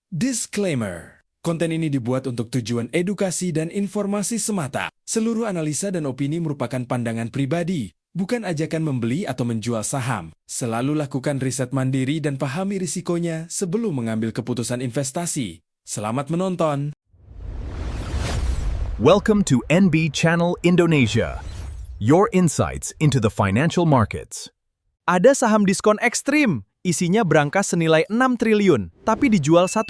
Disclaimer. Konten ini dibuat untuk tujuan edukasi dan informasi semata. Seluruh analisa dan opini merupakan pandangan pribadi, bukan ajakan membeli atau menjual saham. Selalu lakukan riset mandiri dan pahami risikonya sebelum mengambil keputusan investasi. Selamat menonton. Welcome to NB Channel Indonesia. Your insights into the financial markets. Ada saham diskon ekstrim. Isinya berangkas senilai 6 triliun, tapi dijual 1,5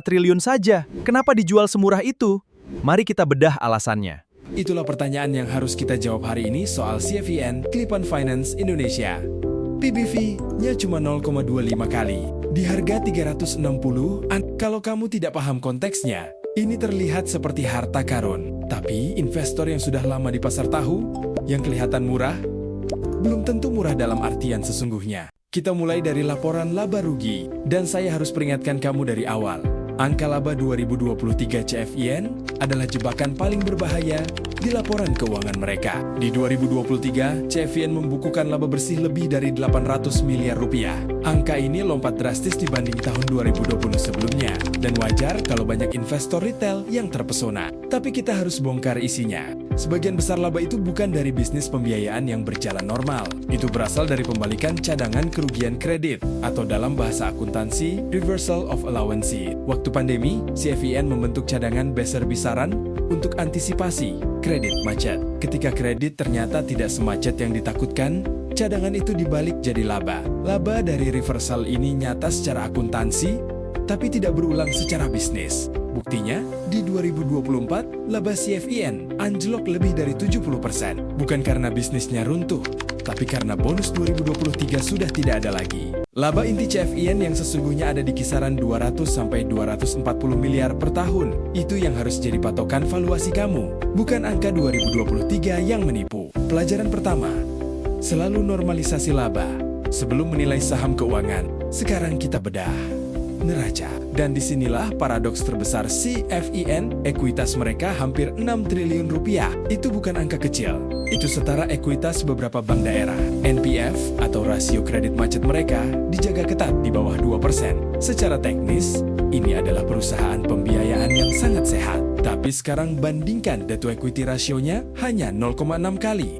triliun saja. Kenapa dijual semurah itu? Mari kita bedah alasannya. Itulah pertanyaan yang harus kita jawab hari ini soal CFIN Clippan Finance Indonesia. PBV-nya cuma 0,25 kali. Di harga 360, kalau kamu tidak paham konteksnya, ini terlihat seperti harta karun. Tapi investor yang sudah lama di pasar tahu, yang kelihatan murah, belum tentu murah dalam artian sesungguhnya. Kita mulai dari laporan laba rugi, dan saya harus peringatkan kamu dari awal. Angka laba 2023 CFIN adalah jebakan paling berbahaya di laporan keuangan mereka. Di 2023, CFIN membukukan laba bersih lebih dari 800 miliar rupiah. Angka ini lompat drastis dibanding tahun 2020 sebelumnya, dan wajar kalau banyak investor retail yang terpesona. Tapi kita harus bongkar isinya. Sebagian besar laba itu bukan dari bisnis pembiayaan yang berjalan normal. Itu berasal dari pembalikan cadangan kerugian kredit, atau dalam bahasa akuntansi, reversal of allowance. Waktu pandemi, CFIN membentuk cadangan besar-besaran untuk antisipasi kredit macet. Ketika kredit ternyata tidak semacet yang ditakutkan, cadangan itu dibalik jadi laba. Laba dari reversal ini nyata secara akuntansi, tapi tidak berulang secara bisnis. Buktinya, di 2024, laba CFIN anjlok lebih dari 70%. Bukan karena bisnisnya runtuh, tapi karena bonus 2023 sudah tidak ada lagi. Laba inti CFIN yang sesungguhnya ada di kisaran 200-240 miliar per tahun. Itu yang harus jadi patokan valuasi kamu, bukan angka 2023 yang menipu. Pelajaran pertama, selalu normalisasi laba. Sebelum menilai saham keuangan, sekarang kita bedah neraca. Dan disinilah paradoks terbesar CFIN, ekuitas mereka hampir 6 triliun rupiah. Itu bukan angka kecil. Itu setara ekuitas beberapa bank daerah. NPF atau rasio kredit macet mereka dijaga ketat di bawah 2%. Secara teknis, ini adalah perusahaan pembiayaan yang sangat sehat. Tapi sekarang bandingkan debt to equity rasionya hanya 0,6 kali.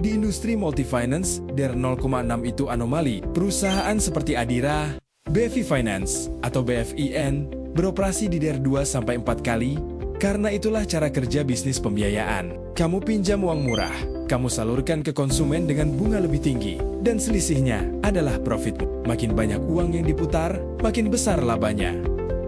Di industri multi-finance, DER 0,6 itu anomali. Perusahaan seperti Adira, BFI Finance atau BFIN beroperasi di DER 2-4 kali, karena itulah cara kerja bisnis pembiayaan. Kamu pinjam uang murah, kamu salurkan ke konsumen dengan bunga lebih tinggi, dan selisihnya adalah profitmu. Makin banyak uang yang diputar, makin besar labanya.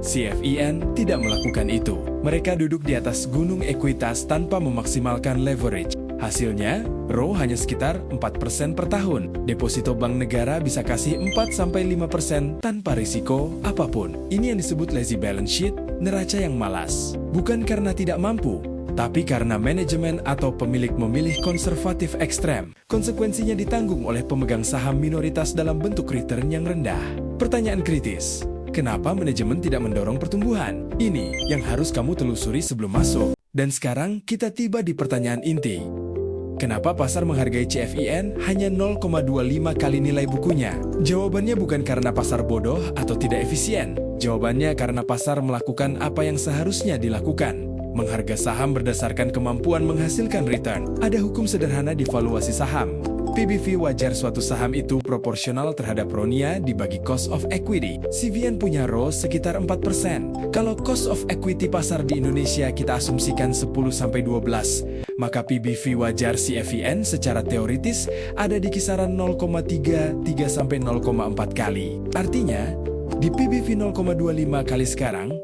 CFIN tidak melakukan itu. Mereka duduk di atas gunung ekuitas tanpa memaksimalkan leverage. Hasilnya, ROE hanya sekitar 4% per tahun. Deposito bank negara bisa kasih 4-5% tanpa risiko apapun. Ini yang disebut lazy balance sheet, neraca yang malas. Bukan karena tidak mampu, tapi karena manajemen atau pemilik memilih konservatif ekstrem. Konsekuensinya ditanggung oleh pemegang saham minoritas dalam bentuk return yang rendah. Pertanyaan kritis, kenapa manajemen tidak mendorong pertumbuhan? Ini yang harus kamu telusuri sebelum masuk. Dan sekarang kita tiba di pertanyaan inti. Kenapa pasar menghargai CFIN hanya 0,25 kali nilai bukunya? Jawabannya bukan karena pasar bodoh atau tidak efisien. Jawabannya karena pasar melakukan apa yang seharusnya dilakukan. Mengharga saham berdasarkan kemampuan menghasilkan return. Ada hukum sederhana di valuasi saham. PBV wajar suatu saham itu proporsional terhadap ROE-nya dibagi cost of equity. CVN punya ROE sekitar 4%. Kalau cost of equity pasar di Indonesia kita asumsikan 10-12, maka PBV wajar CFIN secara teoritis ada di kisaran 0,33-0,4 kali. Artinya, di PBV 0,25 kali sekarang,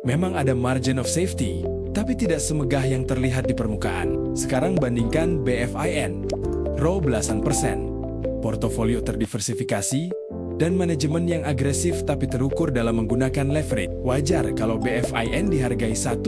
memang ada margin of safety, tapi tidak semegah yang terlihat di permukaan. Sekarang bandingkan BFIN. ROE belasan persen, portofolio terdiversifikasi, dan manajemen yang agresif tapi terukur dalam menggunakan leverage. Wajar kalau BFIN dihargai 1-2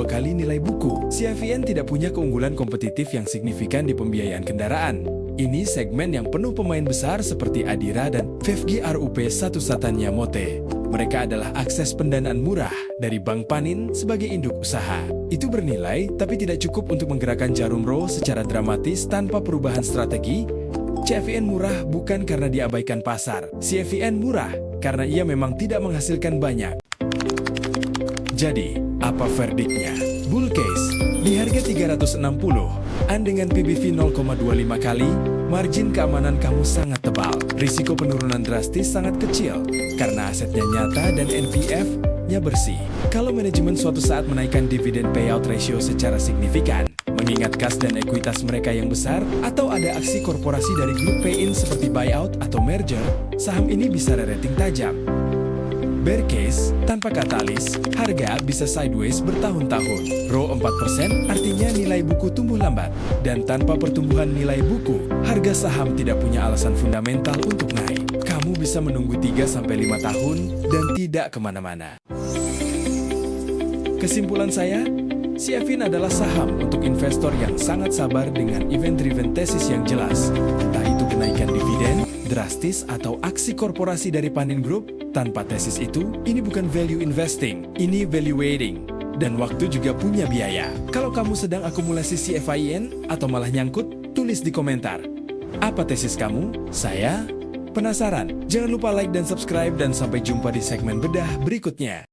kali nilai buku. CFIN tidak punya keunggulan kompetitif yang signifikan di pembiayaan kendaraan. Ini segmen yang penuh pemain besar seperti Adira dan FFG RUP satu-satunya Mote. Mereka adalah akses pendanaan murah dari Bank Panin sebagai induk usaha. Itu bernilai, tapi tidak cukup untuk menggerakkan jarum ROE secara dramatis tanpa perubahan strategi. CFIN murah bukan karena diabaikan pasar. CFIN murah karena ia memang tidak menghasilkan banyak. Jadi, apa verdiknya? Bull case, di harga 360, dengan PBV 0,25 kali, margin keamanan kamu sangat tebal. Risiko penurunan drastis sangat kecil, karena asetnya nyata dan NPF-nya bersih. Kalau manajemen suatu saat menaikkan dividen payout ratio secara signifikan, mengingat kas dan ekuitas mereka yang besar, atau ada aksi korporasi dari grup pay-in seperti buyout atau merger, saham ini bisa re-rating tajam. Bear case, tanpa katalis, harga bisa sideways bertahun-tahun. Row 4% artinya nilai buku tumbuh lambat. Dan tanpa pertumbuhan nilai buku, harga saham tidak punya alasan fundamental untuk naik. Kamu bisa menunggu 3-5 tahun dan tidak kemana-mana. Kesimpulan saya, CFIN adalah saham untuk investor yang sangat sabar dengan event-driven tesis yang jelas. Entah itu kenaikan dividen, drastis, atau aksi korporasi dari Panin Group. Tanpa tesis itu, ini bukan value investing, ini value waiting. Dan waktu juga punya biaya. Kalau kamu sedang akumulasi CFIN atau malah nyangkut, tulis di komentar. Apa tesis kamu? Saya penasaran. Jangan lupa like dan subscribe dan sampai jumpa di segmen bedah berikutnya.